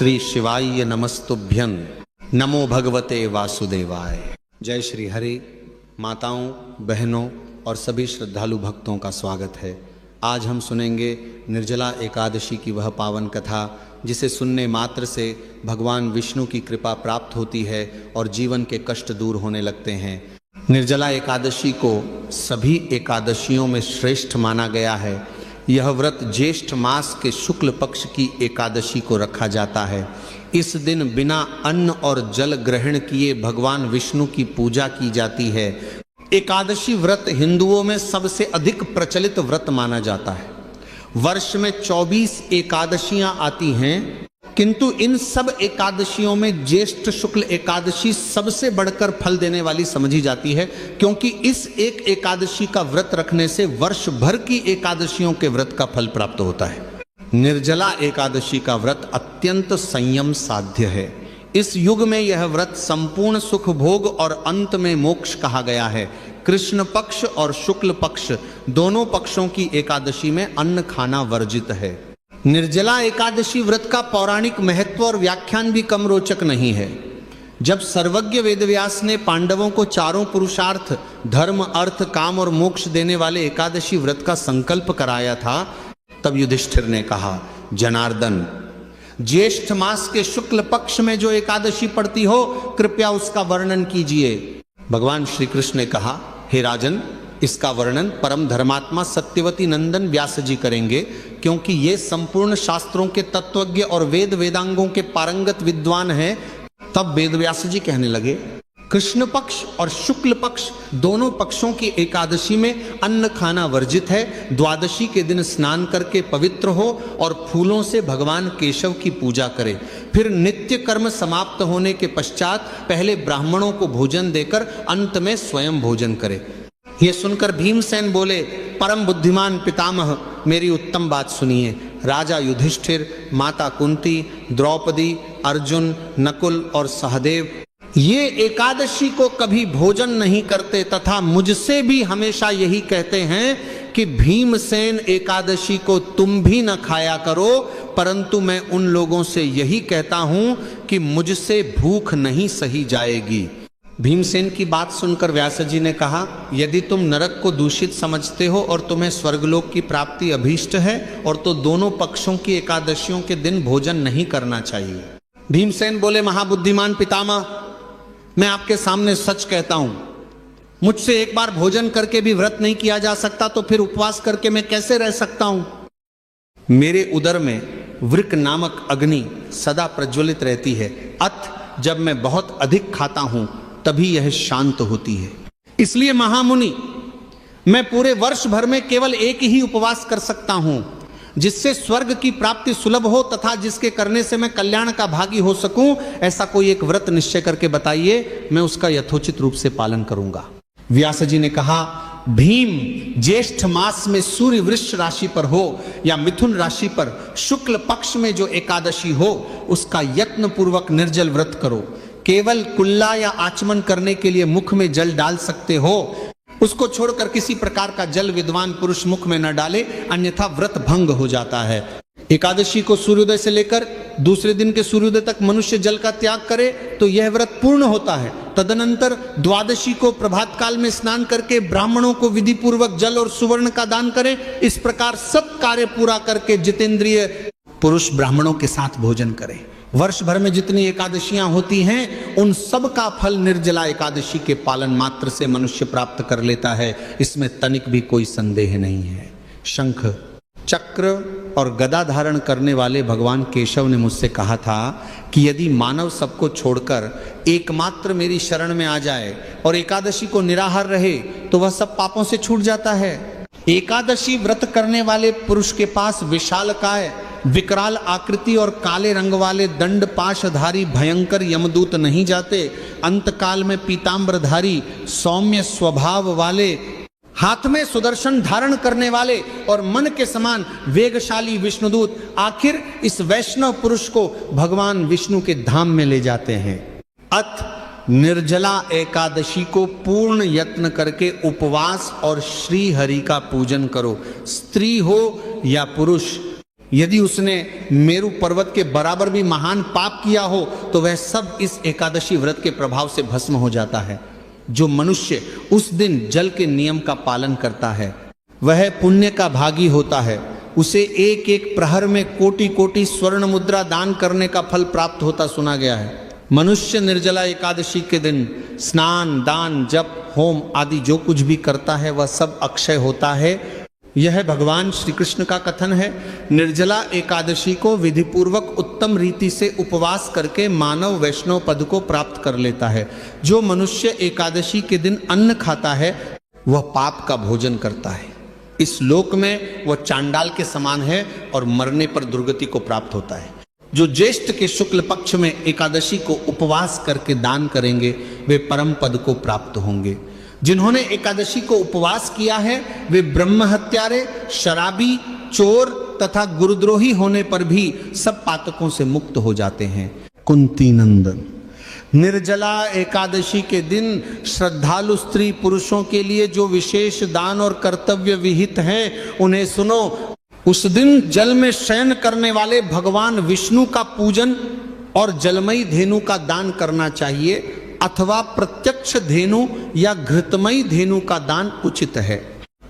श्री शिवाय नमस्तुभ्यं। नमो भगवते वासुदेवाय। जय श्री हरि। माताओं, बहनों और सभी श्रद्धालु भक्तों का स्वागत है। आज हम सुनेंगे निर्जला एकादशी की वह पावन कथा जिसे सुनने मात्र से भगवान विष्णु की कृपा प्राप्त होती है और जीवन के कष्ट दूर होने लगते हैं। निर्जला एकादशी को सभी एकादशियों में श्रेष्ठ माना गया है। यह व्रत ज्येष्ठ मास के शुक्ल पक्ष की एकादशी को रखा जाता है। इस दिन बिना अन्न और जल ग्रहण किए भगवान विष्णु की पूजा की जाती है। एकादशी व्रत हिंदुओं में सबसे अधिक प्रचलित व्रत माना जाता है। वर्ष में 24 एकादशियां आती हैं, किंतु इन सब एकादशियों में ज्येष्ठ शुक्ल एकादशी सबसे बढ़कर फल देने वाली समझी जाती है, क्योंकि इस एक एकादशी का व्रत रखने से वर्ष भर की एकादशियों के व्रत का फल प्राप्त होता है। निर्जला एकादशी का व्रत अत्यंत संयम साध्य है। इस युग में यह व्रत संपूर्ण सुख भोग और अंत में मोक्ष कहा गया है। कृष्ण पक्ष और शुक्ल पक्ष दोनों पक्षों की एकादशी में अन्न खाना वर्जित है। निर्जला एकादशी व्रत का पौराणिक महत्व और व्याख्यान भी कम रोचक नहीं है। जब सर्वज्ञ वेदव्यास ने पांडवों को चारों पुरुषार्थ धर्म, अर्थ, काम और मोक्ष देने वाले एकादशी व्रत का संकल्प कराया था, तब युधिष्ठिर ने कहा, जनार्दन, ज्येष्ठ मास के शुक्ल पक्ष में जो एकादशी पड़ती हो, कृपया उसका वर्णन कीजिए। भगवान श्री कृष्ण ने कहा, हे राजन, इसका वर्णन परम धर्मात्मा सत्यवती नंदन व्यास जी करेंगे, क्योंकि ये संपूर्ण शास्त्रों के तत्वज्ञ और वेद वेदांगों के पारंगत विद्वान हैं। तब वेद व्यास जी कहने लगे, कृष्ण पक्ष और शुक्ल पक्ष दोनों पक्षों की एकादशी में अन्न खाना वर्जित है। द्वादशी के दिन स्नान करके पवित्र हो और फूलों से भगवान केशव की पूजा करे। फिर नित्य कर्म समाप्त होने के पश्चात पहले ब्राह्मणों को भोजन देकर अंत में स्वयं भोजन करे। ये सुनकर भीमसेन बोले, परम बुद्धिमान पितामह, मेरी उत्तम बात सुनिए। राजा युधिष्ठिर, माता कुंती, द्रौपदी, अर्जुन, नकुल और सहदेव ये एकादशी को कभी भोजन नहीं करते तथा मुझसे भी हमेशा यही कहते हैं कि भीमसेन एकादशी को तुम भी न खाया करो, परंतु मैं उन लोगों से यही कहता हूं कि मुझसे भूख नहीं सही जाएगी। भीमसेन की बात सुनकर व्यास जी ने कहा, यदि तुम नरक को दूषित समझते हो और तुम्हें स्वर्गलोक की प्राप्ति अभीष्ट है, और तो दोनों पक्षों की एकादशियों के दिन भोजन नहीं करना चाहिए। भीमसेन बोले, महाबुद्धिमान पितामह, मैं आपके सामने सच कहता हूं, मुझसे एक बार भोजन करके भी व्रत नहीं किया जा सकता, तो फिर उपवास करके मैं कैसे रह सकता हूं। मेरे उदर में वृक नामक अग्नि सदा प्रज्वलित रहती है। अत जब मैं बहुत अधिक खाता हूं तभी यह शांत होती है। इसलिए महामुनि, मैं पूरे वर्ष भर में केवल एक ही उपवास कर सकता हूं, जिससे स्वर्ग की प्राप्ति सुलभ हो तथा जिसके करने से मैं कल्याण का भागी हो सकूं। ऐसा कोई एक व्रत निश्चय करके बताइए, मैं उसका यथोचित रूप से पालन करूंगा। व्यास जी ने कहा, भीम, ज्येष्ठ मास में सूर्य वृष राशि पर हो या मिथुन राशि पर शुक्ल पक्ष में जो एकादशी हो, उसका यत्न पूर्वक निर्जल व्रत करो। केवल कुल्ला या आचमन करने के लिए मुख में जल डाल सकते हो, उसको छोड़कर किसी प्रकार का जल विद्वान पुरुष मुख में न डाले, अन्यथा व्रत भंग हो जाता है। एकादशी को सूर्योदय से लेकर दूसरे दिन के सूर्योदय तक मनुष्य जल का त्याग करे तो यह व्रत पूर्ण होता है। तदनंतर द्वादशी को प्रभात काल में स्नान करके ब्राह्मणों को विधि पूर्वक जल और सुवर्ण का दान करे। इस प्रकार सब कार्य पूरा करके जितेंद्रिय पुरुष ब्राह्मणों के साथ भोजन करे। वर्ष भर में जितनी एकादशियां होती हैं, उन सब का फल निर्जला एकादशी के पालन मात्र से मनुष्य प्राप्त कर लेता है। इसमें तनिक भी कोई संदेह नहीं है। शंख, चक्र और गदा धारण करने वाले भगवान केशव ने मुझसे कहा था कि यदि मानव सबको छोड़कर एकमात्र मेरी शरण में आ जाए और एकादशी को निराहार रहे, तो वह सब पापों से छूट जाता है। एकादशी व्रत करने वाले पुरुष के पास विशालकाय, विकराल आकृति और काले रंग वाले दंड पाशधारी भयंकर यमदूत नहीं जाते। अंतकाल में पीताम्बरधारी सौम्य स्वभाव वाले, हाथ में सुदर्शन धारण करने वाले और मन के समान वेगशाली विष्णुदूत आखिर इस वैष्णव पुरुष को भगवान विष्णु के धाम में ले जाते हैं। अत निर्जला एकादशी को पूर्ण यत्न करके उपवास और श्री हरि का पूजन करो। स्त्री हो या पुरुष, यदि उसने मेरु पर्वत के बराबर भी महान पाप किया हो तो वह सब इस एकादशी व्रत के प्रभाव से भस्म हो जाता है। जो मनुष्य उस दिन जल के नियम का पालन करता है वह पुण्य का भागी होता है। उसे एक एक प्रहर में कोटि कोटि स्वर्ण मुद्रा दान करने का फल प्राप्त होता सुना गया है। मनुष्य निर्जला एकादशी के दिन स्नान, दान, जप, होम आदि जो कुछ भी करता है वह सब अक्षय होता है। यह भगवान श्री कृष्ण का कथन है। निर्जला एकादशी को विधिपूर्वक उत्तम रीति से उपवास करके मानव वैष्णव पद को प्राप्त कर लेता है। जो मनुष्य एकादशी के दिन अन्न खाता है वह पाप का भोजन करता है। इस लोक में वह चांडाल के समान है और मरने पर दुर्गति को प्राप्त होता है। जो ज्येष्ठ के शुक्ल पक्ष में एकादशी को उपवास करके दान करेंगे वे परम पद को प्राप्त होंगे। जिन्होंने एकादशी को उपवास किया है वे ब्रह्म हत्यारे, शराबी, चोर तथा गुरुद्रोही होने पर भी सब पातकों से मुक्त हो जाते हैं। कुंती नंदन, निर्जला एकादशी के दिन श्रद्धालु स्त्री पुरुषों के लिए जो विशेष दान और कर्तव्य विहित है उन्हें सुनो। उस दिन जल में शयन करने वाले भगवान विष्णु का पूजन और जलमयी धेनु का दान करना चाहिए अथवा प्रत्यक्ष धेनु या घृतमयी धेनु का दान उचित है।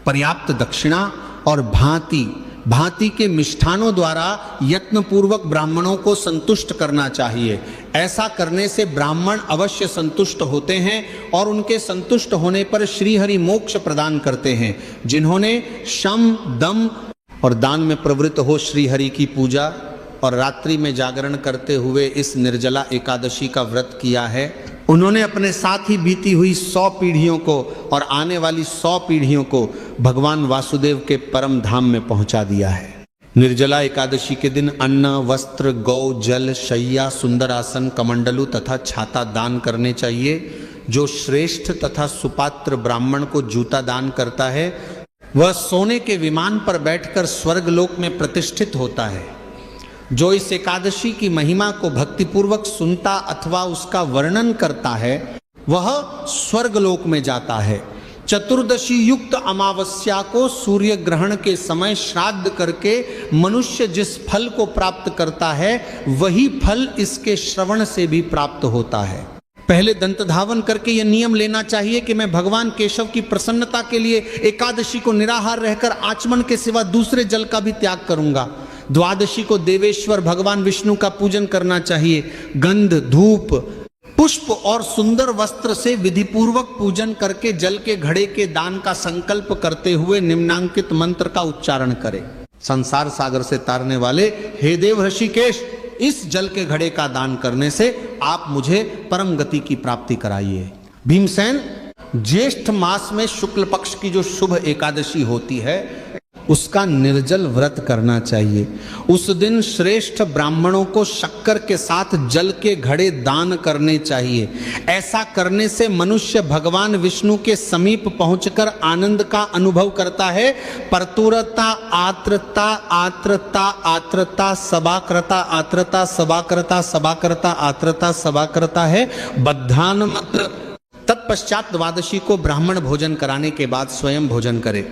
पर्याप्त दक्षिणा और भांति भांति के मिष्ठानों द्वारा यत्नपूर्वक ब्राह्मणों को संतुष्ट करना चाहिए। ऐसा करने से ब्राह्मण अवश्य संतुष्ट होते हैं और उनके संतुष्ट होने पर श्रीहरि मोक्ष प्रदान करते हैं। जिन्होंने शम, दम और दान में प्रवृत्त हो श्रीहरि की पूजा और रात्रि में जागरण करते हुए इस निर्जला एकादशी का व्रत किया है उन्होंने अपने साथ ही बीती हुई 100 पीढ़ियों को और आने वाली 100 पीढ़ियों को भगवान वासुदेव के परम धाम में पहुंचा दिया है। निर्जला एकादशी के दिन अन्न, वस्त्र, गौ, जल, शय्या, सुंदर आसन, कमंडलू तथा छाता दान करने चाहिए। जो श्रेष्ठ तथा सुपात्र ब्राह्मण को जूता दान करता है वह सोने के विमान पर बैठकर स्वर्गलोक में प्रतिष्ठित होता है। जो इस एकादशी की महिमा को भक्तिपूर्वक सुनता अथवा उसका वर्णन करता है वह स्वर्गलोक में जाता है। चतुर्दशी युक्त अमावस्या को सूर्य ग्रहण के समय श्राद्ध करके मनुष्य जिस फल को प्राप्त करता है वही फल इसके श्रवण से भी प्राप्त होता है। पहले दंत धावन करके यह नियम लेना चाहिए कि मैं भगवान केशव की प्रसन्नता के लिए एकादशी को निराहार रहकर आचमन के सिवा दूसरे जल का भी त्याग करूंगा। द्वादशी को देवेश्वर भगवान विष्णु का पूजन करना चाहिए। गंध, धूप, पुष्प और सुंदर वस्त्र से विधिपूर्वक पूजन करके जल के घड़े के दान का संकल्प करते हुए निम्नांकित मंत्र का उच्चारण करें। संसार सागर से तारने वाले हे देव ऋषिकेश, इस जल के घड़े का दान करने से आप मुझे परम गति की प्राप्ति कराइए। भीमसेन, ज्येष्ठ मास में शुक्ल पक्ष की जो शुभ एकादशी होती है उसका निर्जल व्रत करना चाहिए। उस दिन श्रेष्ठ ब्राह्मणों को शक्कर के साथ जल के घड़े दान करने चाहिए। ऐसा करने से मनुष्य भगवान विष्णु के समीप पहुंचकर आनंद का अनुभव करता है। परतुरता, आर्द्रता, आर्द्रता, आर्द्रता, सबाकृता, आर्द्रता, सबाकृता, सबाकृता, आर्द्रता, सबाकृता है बद्धान मंत्र। तत्पश्चात द्वादशी को ब्राह्मण भोजन कराने के बाद स्वयं भोजन करे।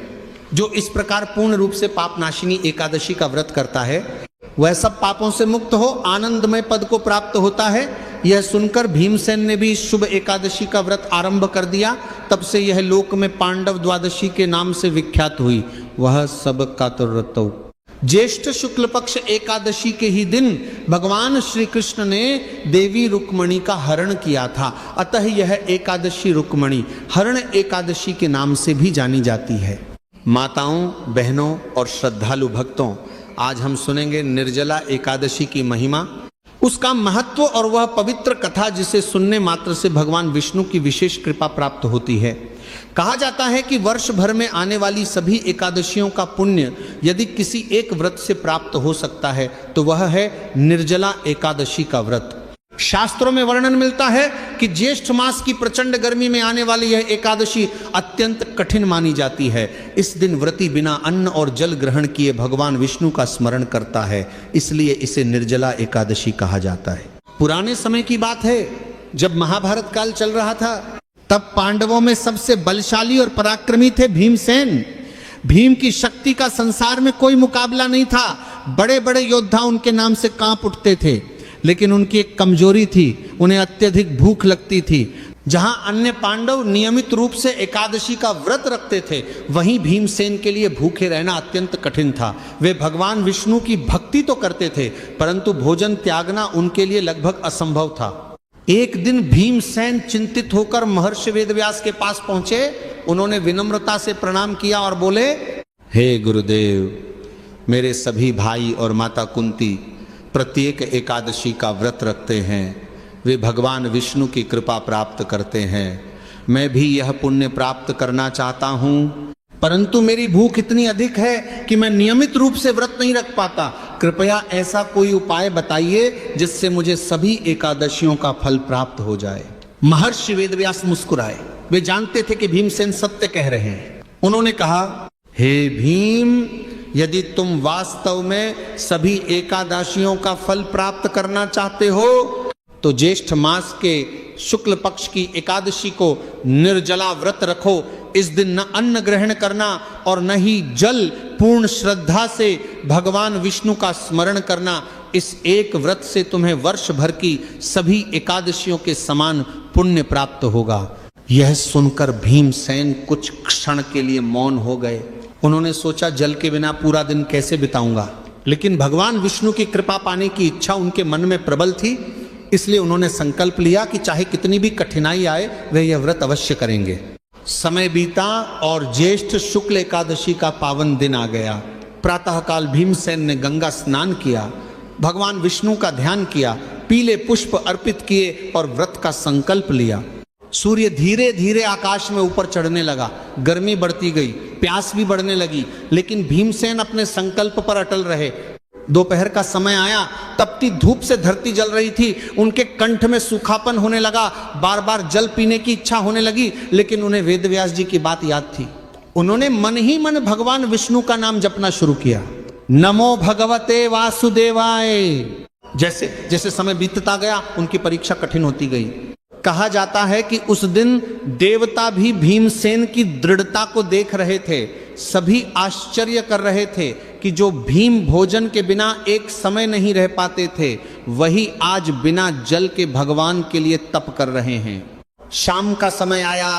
जो इस प्रकार पूर्ण रूप से पाप नाशिनी एकादशी का व्रत करता है वह सब पापों से मुक्त हो आनंदमय पद को प्राप्त होता है। यह सुनकर भीमसेन ने भी शुभ एकादशी का व्रत आरंभ कर दिया। तब से यह लोक में पांडव द्वादशी के नाम से विख्यात हुई। वह सब कातुरतो। ज्येष्ठ शुक्ल पक्ष एकादशी के ही दिन भगवान श्री कृष्ण ने देवी रुक्मणी का हरण किया था। अतः यह एकादशी रुक्मणी हरण एकादशी के नाम से भी जानी जाती है। माताओं, बहनों और श्रद्धालु भक्तों, आज हम सुनेंगे निर्जला एकादशी की महिमा, उसका महत्व और वह पवित्र कथा जिसे सुनने मात्र से भगवान विष्णु की विशेष कृपा प्राप्त होती है। कहा जाता है कि वर्ष भर में आने वाली सभी एकादशियों का पुण्य यदि किसी एक व्रत से प्राप्त हो सकता है तो वह है निर्जला एकादशी का व्रत। शास्त्रों में वर्णन मिलता है कि ज्येष्ठ मास की प्रचंड गर्मी में आने वाली यह एकादशी अत्यंत कठिन मानी जाती है। इस दिन व्रती बिना अन्न और जल ग्रहण किए भगवान विष्णु का स्मरण करता है, इसलिए इसे निर्जला एकादशी कहा जाता है। पुराने समय की बात है, जब महाभारत काल चल रहा था तब पांडवों में सबसे बलशाली और पराक्रमी थे भीमसेन। भीम की शक्ति का संसार में कोई मुकाबला नहीं था। बड़े बड़े योद्धा उनके नाम से कांप उठते थे, लेकिन उनकी एक कमजोरी थी, उन्हें अत्यधिक भूख लगती थी। जहां अन्य पांडव नियमित रूप से एकादशी का व्रत रखते थे, वहीं भीमसेन के लिए भूखे रहना अत्यंत कठिन था। वे भगवान विष्णु की भक्ति तो करते थे, परंतु भोजन त्यागना उनके लिए लगभग असंभव था। एक दिन भीमसेन चिंतित होकर महर्षि वेदव्यास के पास पहुंचे। उन्होंने विनम्रता से प्रणाम किया और बोले, हे गुरुदेव, मेरे सभी भाई और माता कुंती प्रत्येक एकादशी का व्रत रखते हैं, वे भगवान विष्णु की कृपा प्राप्त करते हैं। मैं भी यह पुण्य प्राप्त करना चाहता हूँ, परंतु मेरी भूख इतनी अधिक है कि मैं नियमित रूप से व्रत नहीं रख पाता। कृपया ऐसा कोई उपाय बताइए जिससे मुझे सभी एकादशियों का फल प्राप्त हो जाए। महर्षि वेदव्यास मुस्कुराए, वे जानते थे कि भीमसेन सत्य कह रहे हैं। उन्होंने कहा, हे भीम, यदि तुम वास्तव में सभी एकादशियों का फल प्राप्त करना चाहते हो तो ज्येष्ठ मास के शुक्ल पक्ष की एकादशी को निर्जला व्रत रखो। इस दिन न अन्न ग्रहण करना और न ही जल, पूर्ण श्रद्धा से भगवान विष्णु का स्मरण करना। इस एक व्रत से तुम्हें वर्ष भर की सभी एकादशियों के समान पुण्य प्राप्त होगा। यह सुनकर भीमसेन कुछ क्षण के लिए मौन हो गए। उन्होंने सोचा, जल के बिना पूरा दिन कैसे बिताऊंगा, लेकिन भगवान विष्णु की कृपा पाने की इच्छा उनके मन में प्रबल थी। इसलिए उन्होंने संकल्प लिया कि चाहे कितनी भी कठिनाई आए, वे यह व्रत अवश्य करेंगे। समय बीता और ज्येष्ठ शुक्ल एकादशी का पावन दिन आ गया। प्रातःकाल भीमसेन ने गंगा स्नान किया, भगवान विष्णु का ध्यान किया, पीले पुष्प अर्पित किए और व्रत का संकल्प लिया। सूर्य धीरे धीरे आकाश में ऊपर चढ़ने लगा, गर्मी बढ़ती गई, प्यास भी बढ़ने लगी, लेकिन भीमसेन अपने संकल्प पर अटल रहे। दोपहर का समय आया, तपती धूप से धरती जल रही थी, उनके कंठ में सूखापन होने लगा, बार बार जल पीने की इच्छा होने लगी, लेकिन उन्हें वेदव्यास जी की बात याद थी। उन्होंने मन ही मन भगवान विष्णु का नाम जपना शुरू किया, नमो भगवते वासुदेवाय। जैसे जैसे समय बीतता गया, उनकी परीक्षा कठिन होती गई। कहा जाता है कि उस दिन देवता भी भीमसेन की दृढ़ता को देख रहे थे। सभी आश्चर्य कर रहे थे कि जो भीम भोजन के बिना एक समय नहीं रह पाते थे, वही आज बिना जल के भगवान के लिए तप कर रहे हैं। शाम का समय आया,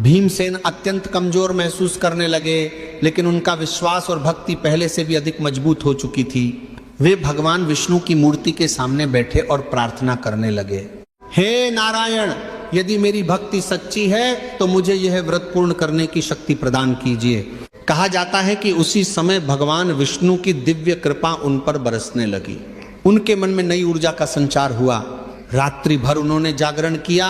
भीमसेन अत्यंत कमजोर महसूस करने लगे, लेकिन उनका विश्वास और भक्ति पहले से भी अधिक मजबूत हो चुकी थी। वे भगवान विष्णु की मूर्ति के सामने बैठे और प्रार्थना करने लगे, हे नारायण, यदि मेरी भक्ति सच्ची है तो मुझे यह व्रत पूर्ण करने की शक्ति प्रदान कीजिए। कहा जाता है कि उसी समय भगवान विष्णु की दिव्य कृपा उन पर बरसने लगी। उनके मन में नई ऊर्जा का संचार हुआ। रात्रि भर उन्होंने जागरण किया,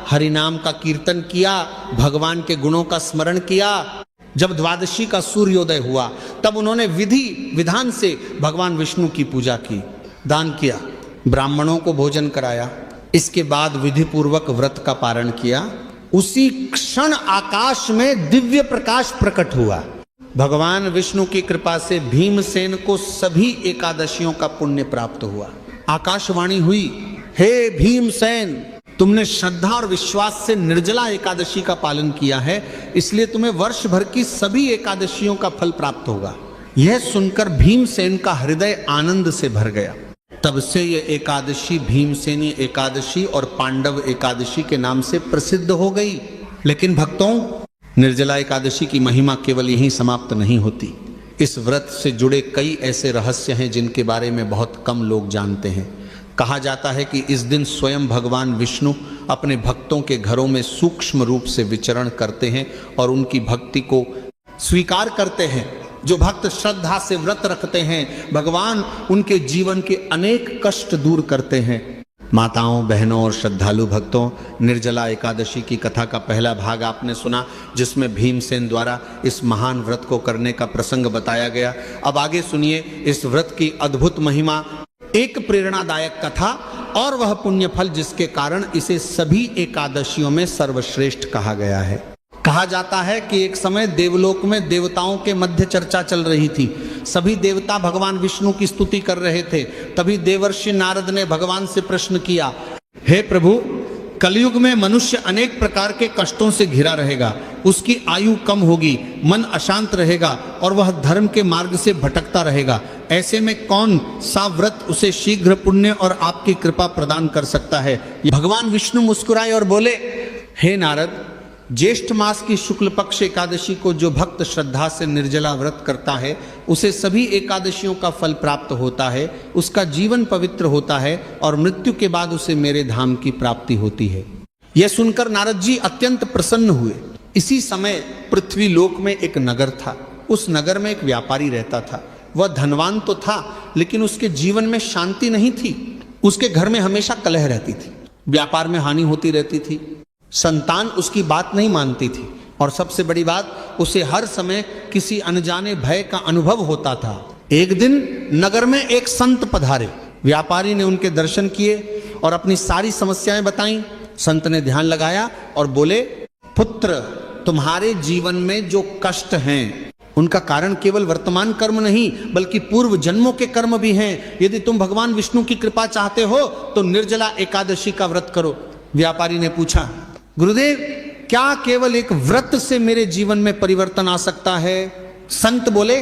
हरि नाम का कीर्तन किया, भगवान के गुणों का स्मरण किया। जब द्वादशी का सूर्योदय हुआ, तब उन्होंने विधि विधान से भगवान विष्णु की पूजा की, दान किया, ब्राह्मणों को भोजन कराया। इसके बाद विधि पूर्वक व्रत का पारण किया। उसी क्षण आकाश में दिव्य प्रकाश प्रकट हुआ। भगवान विष्णु की कृपा से भीमसेन को सभी एकादशियों का पुण्य प्राप्त हुआ। आकाशवाणी हुई, हे भीमसेन, तुमने श्रद्धा और विश्वास से निर्जला एकादशी का पालन किया है, इसलिए तुम्हें वर्ष भर की सभी एकादशियों का फल प्राप्त होगा। यह सुनकर भीमसेन का हृदय आनंद से भर गया। तब से ये एकादशी भीमसेनी एकादशी और पांडव एकादशी के नाम से प्रसिद्ध हो गई। लेकिन भक्तों, निर्जला एकादशी की महिमा केवल यहीं समाप्त नहीं होती। इस व्रत से जुड़े कई ऐसे रहस्य हैं जिनके बारे में बहुत कम लोग जानते हैं। कहा जाता है कि इस दिन स्वयं भगवान विष्णु अपने भक्तों के घरों में सूक्ष्म रूप से विचरण करते हैं और उनकी भक्ति को स्वीकार करते हैं। जो भक्त श्रद्धा से व्रत रखते हैं, भगवान उनके जीवन के अनेक कष्ट दूर करते हैं। माताओं, बहनों और श्रद्धालु भक्तों, निर्जला एकादशी की कथा का पहला भाग आपने सुना, जिसमें भीमसेन द्वारा इस महान व्रत को करने का प्रसंग बताया गया। अब आगे सुनिए इस व्रत की अद्भुत महिमा, एक प्रेरणादायक कथा और वह पुण्य फल जिसके कारण इसे सभी एकादशियों में सर्वश्रेष्ठ कहा गया है। कहा जाता है कि एक समय देवलोक में देवताओं के मध्य चर्चा चल रही थी। सभी देवता भगवान विष्णु की स्तुति कर रहे थे। तभी देवर्षि नारद ने भगवान से प्रश्न किया, हे प्रभु, कलयुग में मनुष्य अनेक प्रकार के कष्टों से घिरा रहेगा, उसकी आयु कम होगी, मन अशांत रहेगा और वह धर्म के मार्ग से भटकता रहेगा। ऐसे में कौन सा व्रत उसे शीघ्र पुण्य और आपकी कृपा प्रदान कर सकता है? भगवान विष्णु मुस्कुराए और बोले, हे नारद, ज्येष्ठ मास की शुक्ल पक्ष एकादशी को जो भक्त श्रद्धा से निर्जला व्रत करता है उसे सभी एकादशियों का फल प्राप्त होता है, उसका जीवन पवित्र होता है और मृत्यु के बाद उसे मेरे धाम की प्राप्ति होती है। यह सुनकर नारद जी अत्यंत प्रसन्न हुए। इसी समय पृथ्वी लोक में एक नगर था। उस नगर में एक व्यापारी रहता था। वह धनवान तो था, लेकिन उसके जीवन में शांति नहीं थी। उसके घर में हमेशा कलह रहती थी, व्यापार में हानि होती रहती थी, संतान उसकी बात नहीं मानती थी और सबसे बड़ी बात, उसे हर समय किसी अनजाने भय का अनुभव होता था। एक दिन नगर में एक संत पधारे। व्यापारी ने उनके दर्शन किए और अपनी सारी समस्याएं बताईं। संत ने ध्यान लगाया और बोले, पुत्र, तुम्हारे जीवन में जो कष्ट हैं उनका कारण केवल वर्तमान कर्म नहीं बल्कि पूर्व जन्मों के कर्म भी हैं। यदि तुम भगवान विष्णु की कृपा चाहते हो तो निर्जला एकादशी का व्रत करो। व्यापारी ने पूछा, गुरुदेव, क्या केवल एक व्रत से मेरे जीवन में परिवर्तन आ सकता है? संत बोले,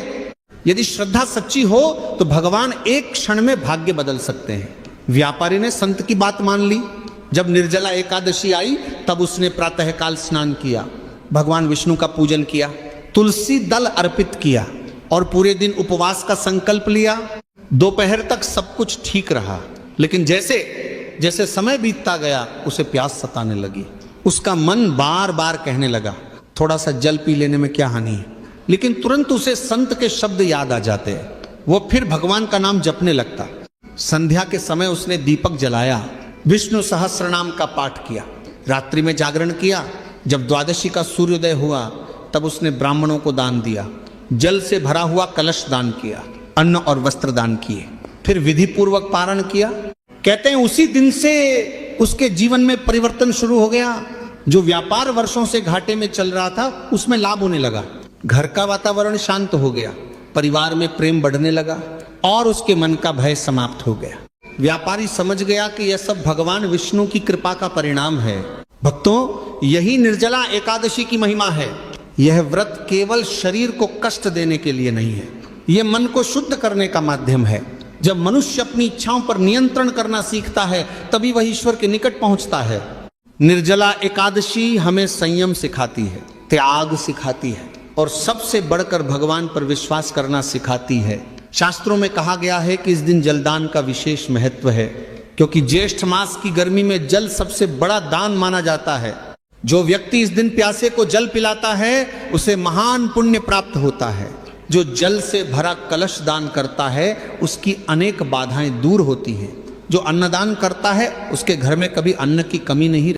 यदि श्रद्धा सच्ची हो तो भगवान एक क्षण में भाग्य बदल सकते हैं। व्यापारी ने संत की बात मान ली। जब निर्जला एकादशी आई तब उसने प्रातःकाल स्नान किया, भगवान विष्णु का पूजन किया, तुलसी दल अर्पित किया और पूरे दिन उपवास का संकल्प लिया। दोपहर तक सब कुछ ठीक रहा, लेकिन जैसे जैसे समय बीतता गया उसे प्यास सताने लगी। उसका मन बार बार कहने लगा, थोड़ा सा जल पी लेने में क्या हानि है। लेकिन तुरंत उसे संत के शब्द याद आ जाते हैं। वो फिर भगवान का नाम जपने लगता। संध्या के समय उसने दीपक जलाया, विष्णु सहस्रनाम का पाठ किया, रात्रि में जागरण किया। जब द्वादशी का सूर्योदय हुआ तब उसने ब्राह्मणों को दान दिया, जल से भरा हुआ कलश दान किया, अन्न और वस्त्र दान किए, फिर विधि पूर्वक पारण किया। कहते हैं उसी दिन से उसके जीवन में परिवर्तन शुरू हो गया। जो व्यापार वर्षों से घाटे में चल रहा था उसमें लाभ होने लगा। घर का वातावरण शांत हो गया, परिवार में प्रेम बढ़ने लगा और उसके मन का भय समाप्त हो गया। व्यापारी समझ गया कि यह सब भगवान विष्णु की कृपा का परिणाम है। भक्तों, यही निर्जला एकादशी की महिमा है। यह व्रत केवल शरीर को कष्ट देने के लिए नहीं है, यह मन को शुद्ध करने का माध्यम है। जब मनुष्य अपनी इच्छाओं पर नियंत्रण करना सीखता है तभी वह ईश्वर के निकट पहुंचता है। निर्जला एकादशी हमें संयम सिखाती है, त्याग सिखाती है और सबसे बढ़कर भगवान पर विश्वास करना सिखाती है। शास्त्रों में कहा गया है कि इस दिन जलदान का विशेष महत्व है, क्योंकि ज्येष्ठ मास की गर्मी में जल सबसे बड़ा दान माना जाता है। जो व्यक्ति इस दिन प्यासे को जल पिलाता है उसे महान पुण्य प्राप्त होता है। जो जल से भरा कलश दान करता है उसकी अनेक बाधाएं दूर होती हैं। जो अन्नदान करता है उसके घर में कभी अन्न की कमी नहीं